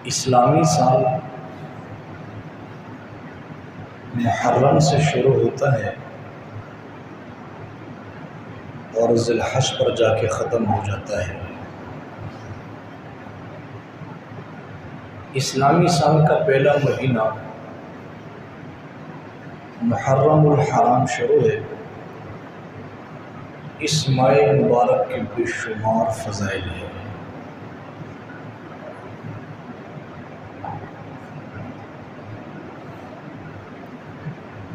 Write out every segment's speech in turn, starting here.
اسلامی سال محرم سے شروع ہوتا ہے اور ذی الحج پر جا کے ختم ہو جاتا ہے۔ اسلامی سال کا پہلا مہینہ محرم الحرام شروع ہے۔ اس ماہ مبارک کے بے شمار فضائل ہیں۔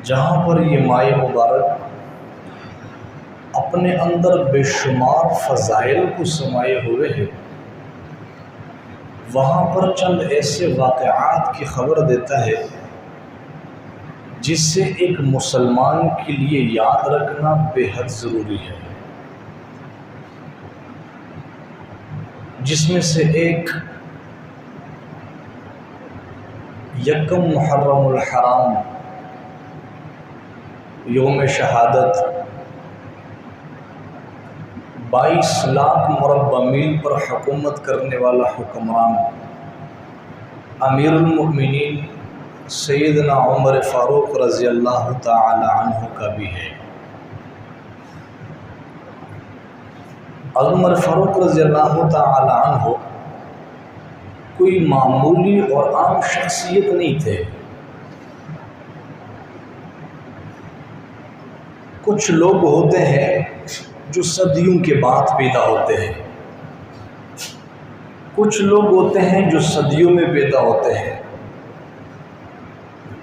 جہاں پر یہ ماہ مبارک اپنے اندر بے شمار فضائل کو سمائے ہوئے ہے، وہاں پر چند ایسے واقعات کی خبر دیتا ہے جس سے ایک مسلمان کے لیے یاد رکھنا بے حد ضروری ہے۔ جس میں سے ایک یکم محرم الحرام یوم شہادت 22 لاکھ مربع میل پر حکومت کرنے والا حکمران امیر المؤمنین سیدنا عمر فاروق رضی اللہ تعالی عنہ کا بھی ہے۔ عمر فاروق رضی اللہ تعالی عنہ کوئی معمولی اور عام شخصیت نہیں تھے۔ کچھ لوگ ہوتے ہیں جو صدیوں کے بعد پیدا ہوتے ہیں، کچھ لوگ ہوتے ہیں جو صدیوں میں پیدا ہوتے ہیں،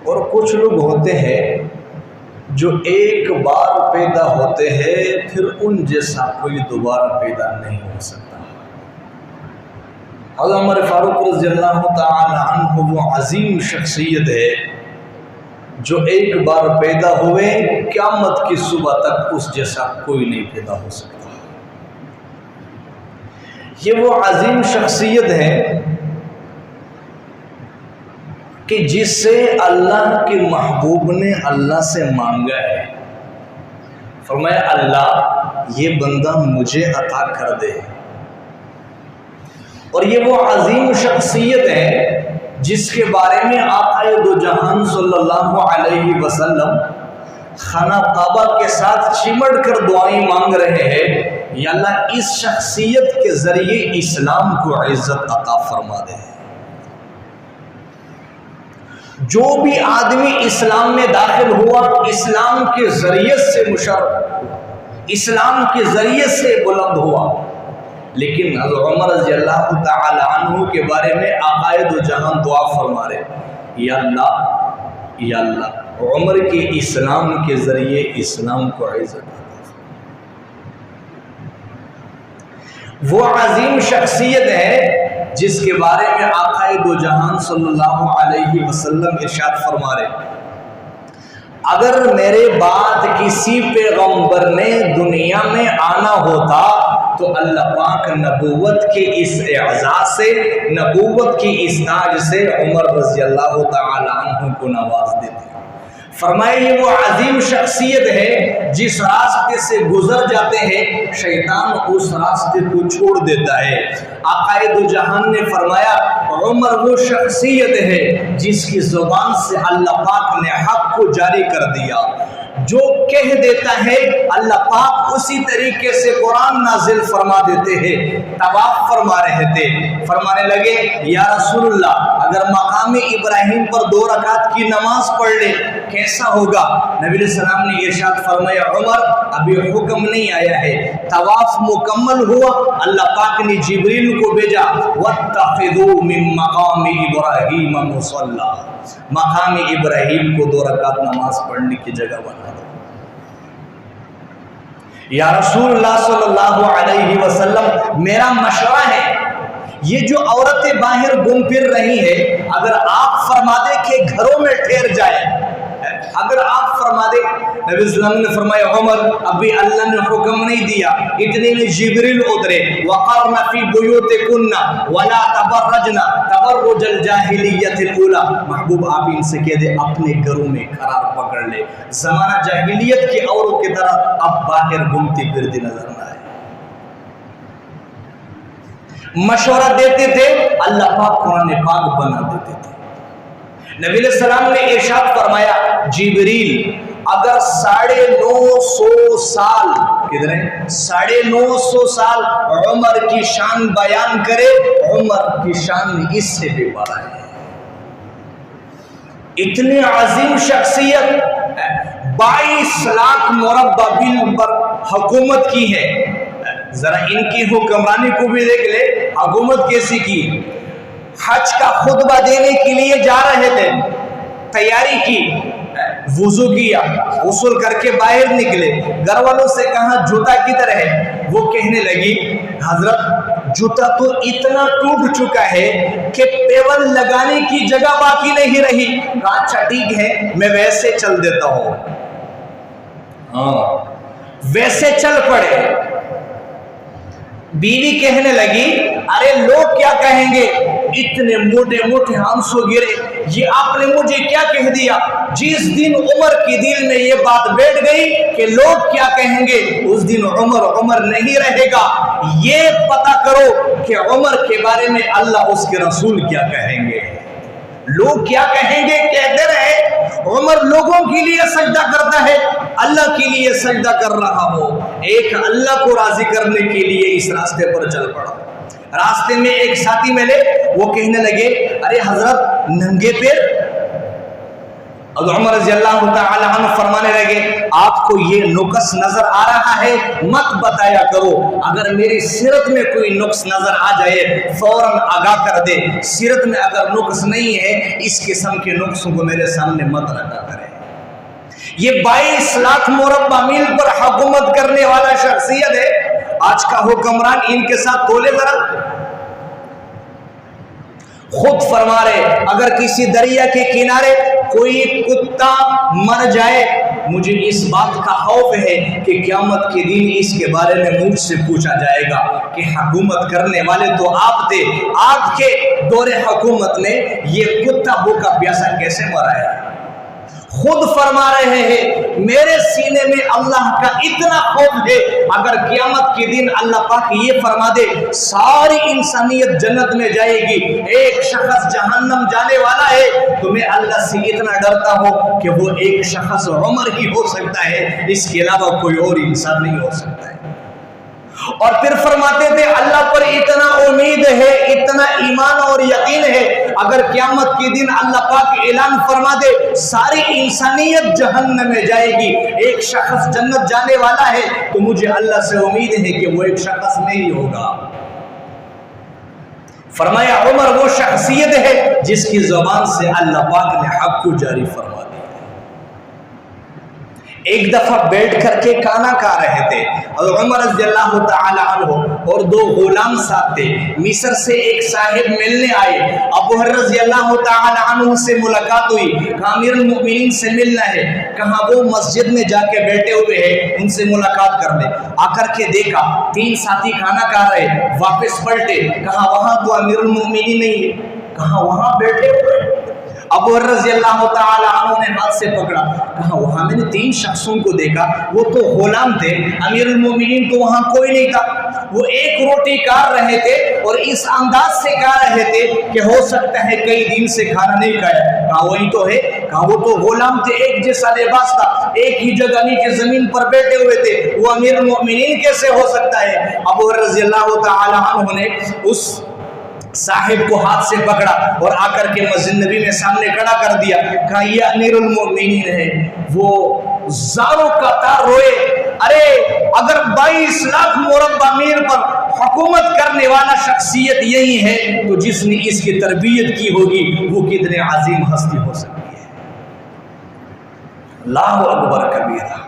اور کچھ لوگ ہوتے ہیں جو ایک بار پیدا ہوتے ہیں پھر ان جیسا کوئی دوبارہ پیدا نہیں ہو سکتا۔ حضرت عمر فاروق رضی اللہ تعالی عنہ وہ عظیم شخصیت ہے جو ایک بار پیدا ہوئے قیامت کی صبح تک اس جیسا کوئی نہیں پیدا ہو سکتا۔ یہ وہ عظیم شخصیت ہے کہ جس سے اللہ کے محبوب نے اللہ سے مانگا ہے، فرمایا اللہ یہ بندہ مجھے عطا کر دے۔ اور یہ وہ عظیم شخصیت ہے جس کے بارے میں آقا دو جہان صلی اللہ علیہ وسلم خانہ کعبہ کے ساتھ چمٹ کر دعائیں مانگ رہے ہیں، یا اللہ اس شخصیت کے ذریعے اسلام کو عزت عطا فرما دے۔ جو بھی آدمی اسلام میں داخل ہوا اسلام کے ذریعے سے مشرف، اسلام کے ذریعے سے بلند ہوا۔ لیکن حضرت عمر رضی اللہ تعالی عنہ کے بارے میں آقا دو جہان دعا فرما رہے، یا اللہ عمر کے اسلام کے ذریعے اسلام کو عزت عطا فرما۔ وہ عظیم شخصیت ہے جس کے بارے میں آقا دو جہان صلی اللہ علیہ وسلم ارشاد فرما رہے، اگر میرے بعد کسی پیغمبر نے دنیا میں آنا ہوتا تو اللہ پاک نبوت کے اس اعزاز سے، نبوت کی اس تاج سے عمر رضی اللہ تعالی عنہ کو نواز دیتے۔ فرمائے یہ وہ عظیم شخصیت ہے جس راستے سے گزر جاتے ہیں شیطان اس راستے کو چھوڑ دیتا ہے۔ آقا دو جہان نے فرمایا عمر وہ شخصیت ہے جس کی زبان سے اللہ پاک نے حق کو جاری کر دیا، جو کہہ دیتا ہے اللہ پاک اسی طریقے سے قرآن نازل فرما دیتے ہیں۔ طواف فرما رہے تھے، فرمانے لگے یا رسول اللہ اگر مقام ابراہیم پر 2 رکعت کی نماز پڑھ لے کیسا ہوگا؟ نبی علیہ السلام نے ارشاد فرمایا عمر ابھی حکم نہیں آیا ہے، طواف مکمل ہوا اللہ پاک نے جبریل کو بھیجا واتخذوا من مقام ابراہیم مصلی، مقام ابراہیم کو 2 رکعت نماز پڑھنے کی جگہ بنا دو۔ یا رسول اللہ صلی اللہ علیہ وسلم میرا مشورہ ہے یہ جو عورتیں باہر گھوم پھر رہی ہیں اگر آپ فرما دے کہ گھروں میں ٹھہر جائے، اگر آپ فرما دے، نبی صلی اللہ علیہ وسلم نے فرمایا عمر ابھی اللہ نے حکم نہیں دیا، اتنے میں جبریل اترے وقرن فی بیوتکن ولا تبرجن تبرج الجاہلیت الاولی، محبوب آپ ان سے کہہ دے اپنے گھروں میں قرار پکڑ لے، زمانہ جاہلیت کی عورتوں کی طرح اب باہر گھومتی پھرتی نظر نہ آئے۔ مشورہ دیتے تھے، اللہ پاک قرآن پاک بنا دیتے تھے۔ نبی علیہ السلام نے ارشاد فرمایا، جبریل اگر 950 سال، کدھر ہے 950 سال عمر کی شان بیان کرے، عمر کی شان اس سے بھی بڑا ہے۔ اتنے عظیم شخصیت 22 لاکھ مربع میل پر حکومت کی ہے۔ ذرا ان کی حکمرانی کو بھی دیکھ لے، حکومت کیسی کی۔ حج کا خطبہ دینے کے لیے جا رہے تھے، تیاری کی، وضو کیا، غسل کر کے باہر نکلے، گھر والوں سے کہا جوتا کدھر ہے؟ وہ کہنے لگی حضرت جوتا تو اتنا ٹوٹ چکا ہے کہ پیول لگانے کی جگہ باقی نہیں رہی۔ کہا اچھا ٹھیک ہے، میں ویسے چل دیتا ہوں۔ ویسے چل پڑے۔ بیوی کہنے لگی ارے لوگ کیا کہیں گے، اتنے موٹے موٹے آنسو گرے، یہ آپ نے مجھے کیا کہہ دیا؟ جس دن عمر کے دل میں یہ بات بیٹھ گئی کہ لوگ کیا کہیں گے، اس دن عمر نہیں رہے گا۔ یہ پتہ کرو کہ عمر کے بارے میں اللہ اس کے رسول کیا کہیں گے۔ لوگ کیا کہیں گے کہتے رہے، عمر لوگوں کے لیے سجدہ کرتا ہے، اللہ کے لیے سجدہ کر رہا ہو۔ ایک اللہ کو راضی کرنے کے لیے اس راستے پر چل پڑا۔ راستے میں ایک ساتھی ملے، وہ کہنے لگے ارے حضرت ننگے پیر؟ عمر رضی اللہ تعالی عنہ فرمانے لگے آپ کو یہ نقص نظر آ رہا ہے مت بتایا کرو، اگر میری سیرت میں کوئی نقص نظر آ جائے فوراً آگاہ کر دے، سیرت میں اگر نقص نہیں ہے اس قسم کے نقصوں کو میرے سامنے مت رکھا کرے۔ یہ 22 لاکھ مربع میل پر حکومت کرنے والا شخصیت ہے، آج کا حکمران ان کے ساتھ تولے ذرا۔ خود فرما رہے اگر کسی دریا کے کنارے کوئی کتا مر جائے، مجھے اس بات کا خوف ہے کہ قیامت کے دن اس کے بارے میں مجھ سے پوچھا جائے گا کہ حکومت کرنے والے تو آپ تھے، آپ کے دور حکومت میں یہ کتا بھوکا پیاسا کیسے مرا ہے؟ خود فرما رہے ہیں میرے سینے میں اللہ کا اتنا خوف ہے، اگر قیامت کے دن اللہ پاک یہ فرما دے ساری انسانیت جنت میں جائے گی، ایک شخص جہنم جانے والا ہے، تو میں اللہ سے اتنا ڈرتا ہوں کہ وہ ایک شخص عمر ہی ہو سکتا ہے، اس کے علاوہ کوئی اور انسان نہیں ہو سکتا ہے۔ اور پھر فرماتے تھے اللہ پر اتنا امید ہے، اتنا ایمان اور یقین ہے، اگر قیامت کے دن اللہ پاک اعلان فرما دے ساری انسانیت جہنم میں جائے گی، ایک شخص جنت جانے والا ہے، تو مجھے اللہ سے امید ہے کہ وہ ایک شخص نہیں ہوگا۔ فرمایا عمر وہ شخصیت ہے جس کی زبان سے اللہ پاک نے حق کو جاری فرما دیا۔ ایک دفعہ بیٹھ کر کے کھانا کھا رہے تھے اور عمر رضی اللہ تعالی عنہ اور 2 غلام ساتھ تھے۔ مصر سے ایک صاحب ملنے آئے، ابو ہریرہ رضی اللہ تعالی عنہ سے ملاقات ہوئی، کہا امیر المؤمنین سے ملنا ہے، کہا وہ مسجد میں جا کے بیٹھے ہوئے ہیں، ان سے ملاقات کر لیں۔ آ کر کے دیکھا 3 ساتھی کھانا کھا رہے، واپس پلٹے، کہا وہاں تو امیر المؤمنین نہیں ہے، کہا وہاں بیٹھے ہوئے۔ ابو ہریرہ رضی اللہ تعالی عنہ نے ہاتھ سے پکڑا، کہا وہاں میں نے 3 شخصوں کو دیکھا، وہ تو غلام تھے، امیر المومنین تو وہاں کوئی نہیں تھا، وہ ایک روٹی کھا رہے تھے اور اس انداز سے کھا رہے تھے کہ ہو سکتا ہے کئی دن سے کھانا نہیں کھایا۔ کہا وہی تو ہے، کہا وہ تو غلام تھے، ایک جیسا لباس تھا، ایک ہی جگہ نیچے زمین پر بیٹھے ہوئے تھے، وہ امیر المومنین کیسے ہو سکتا ہے؟ ابو ہریرہ رضی اللہ تعالی عنہ نے اس صاحب کو ہاتھ سے پکڑا اور آ کر کے مسجد نبی میں سامنے کھڑا کر دیا، کہا یہ امیر المؤمنین ہے۔ وہ زاروں کا تار روئے، ارے اگر 22 لاکھ مربع میل پر حکومت کرنے والا شخصیت یہی ہے تو جس نے اس کی تربیت کی ہوگی وہ کتنے عظیم ہستی ہو سکتی ہے۔ اللہ اکبر کبیرہ۔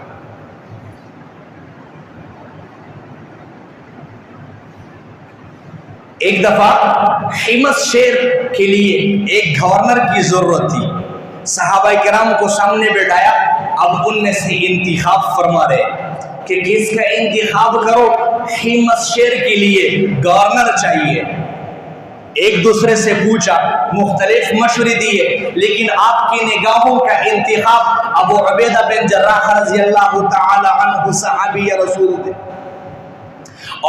ایک دفعہ حمص شہر کے لیے ایک گورنر کی ضرورت تھی، صحابہ کرام کو سامنے بٹھایا، اب ان میں سے انتخاب فرما رہے کہ کس کا انتخاب کرو، حمص شہر کے لیے گورنر چاہیے۔ ایک دوسرے سے پوچھا، مختلف مشورے دیے، لیکن آپ کی نگاہوں کا انتخاب ابو عبیدہ بن جراح رضی اللہ تعالی عنہ صحابی رسول تھے۔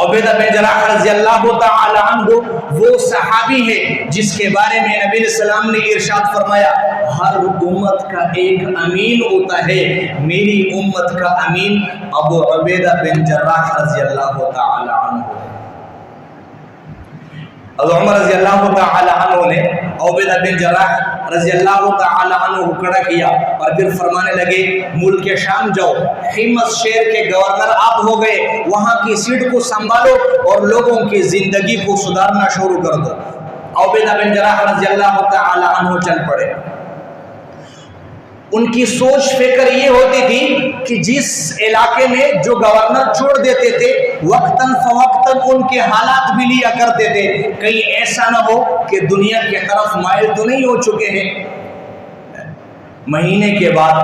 عبیدہ بن جراح رضی اللہ تعالی عنہ وہ صحابی ہے جس کے بارے میں نبی علیہ السلام نے ارشاد فرمایا ہر امت کا ایک امین ہوتا ہے، میری امت کا امین ابو عبیدہ بن جراح رضی اللہ تعالی عنہ ہے۔ حضرت عمر رضی اللہ تعالی عنہ نے عبیدہ بن جراح رضی اللہ تعالی عنہ کو کھڑا کیا اور پھر فرمانے لگے ملک شام جاؤ، حمص شہر کے گورنر آپ ہو گئے، وہاں کی سیٹ کو سنبھالو اور لوگوں کی زندگی کو سدھارنا شروع کر دو۔ عبیدہ بن جراح رضی اللہ تعالی عنہ چل پڑے۔ ان کی سوچ فکر یہ ہوتی تھی کہ جس علاقے میں جو گورنر چھوڑ دیتے تھے وقتاً فوقتاً ان کے حالات بھی لیا کرتے تھے، کہیں ایسا نہ ہو کہ دنیا کی طرف مائل تو نہیں ہو چکے ہیں۔ مہینے کے بعد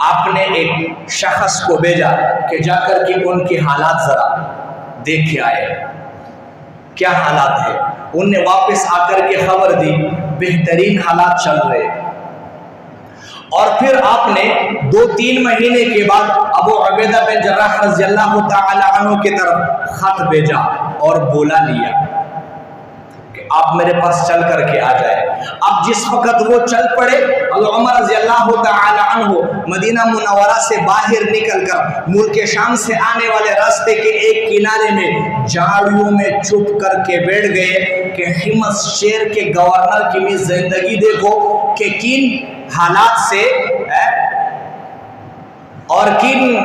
آپ نے ایک شخص کو بھیجا کہ جا کر کے ان کے حالات ذرا دیکھ کے آئے، کیا حالات ہیں۔ ان نے واپس آ کر کے خبر دی بہترین حالات چل رہے۔ اور پھر آپ نے 2-3 مہینے کے بعد ابو عبیدہ بن جراح رضی اللہ تعالی عنہ کی طرف خط بھیجا اور بولا لیا کہ آپ میرے پاس چل کر کے آ جائے۔ اب جس وقت وہ چل پڑے، حضرت عمر رضی اللہ تعالی عنہ مدینہ منورہ سے باہر نکل کر ملک شام سے آنے والے راستے کے ایک کنارے میں جھاڑیوں میں چھپ کر کے بیٹھ گئے کہ حمص شہر کے گورنر کی بھی زندگی دیکھو کہ کن حالات سے اور کن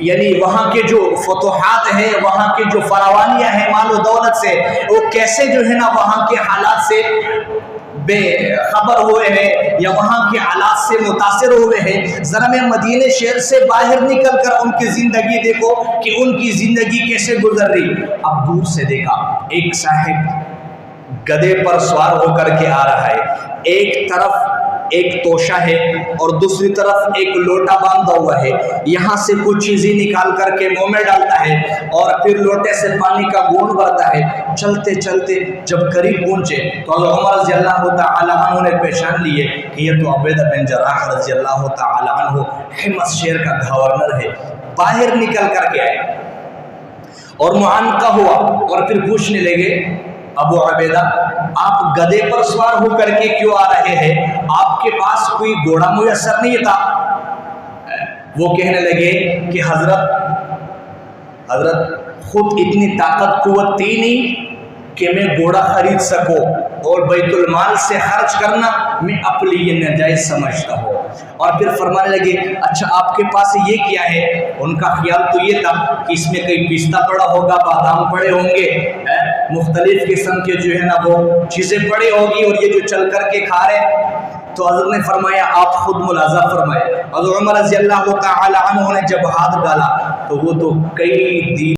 یعنی وہاں کے جو فتوحات ہیں، وہاں کے جو فراوانیاں ہیں مال و دولت سے، وہ کیسے جو ہے نا وہاں کے حالات سے بے خبر ہوئے ہیں یا وہاں کے حالات سے متاثر ہوئے ہیں۔ ذرا میں مدینہ شہر سے باہر نکل کر ان کی زندگی دیکھو کہ ان کی زندگی کیسے گزر رہی۔ اب دور سے دیکھا ایک صاحب گدھے پر سوار ہو کر کے آ رہا ہے، ایک طرف ایک توشہ ہے اور دوسری طرف ایک لوٹا باندھا ہوا ہے، یہاں سے کچھ چیزیں نکال کر کے منہ میں ڈالتا ہے اور پھر لوٹے سے پانی کا گھونٹ بھرتا ہے۔ چلتے چلتے جب قریب پہنچے تو حضرت عمر رضی اللہ تعالی عنہ نے پہچان لیے کہ یہ تو عبیدہ بن جراح رضی اللہ تعالی عنہ حمص شہر کا گورنر ہے۔ باہر نکل کر کے آئے اور معانقہ ہوا اور پھر پوچھنے لگے ابو عبیدہ آپ گدھے پر سوار ہو کر کے کیوں آ رہے ہیں؟ آپ کے پاس کوئی گھوڑا میسر نہیں تھا؟ وہ کہنے لگے کہ حضرت خود اتنی طاقت قوت تھی نہیں کہ میں گھوڑا خرید سکوں اور بیت المال سے خرچ کرنا میں اپنے لیے ناجائز سمجھتا ہوں۔ اور پھر فرمانے لگے اچھا آپ کے پاس یہ کیا ہے؟ ان کا خیال تو یہ تھا کہ اس میں کئی پستہ پڑا ہوگا، بادام پڑے ہوں گے، مختلف قسم کے جو ہے نا وہ چیزیں پڑی ہوگی اور یہ جو چل کر کے کھا رہے۔ تو حضرت نے فرمایا آپ خود ملاحظہ فرمائے، حضرت عمر رضی اللہ تعالی عنہ نے جب ہاتھ ڈالا تو وہ تو کئی دن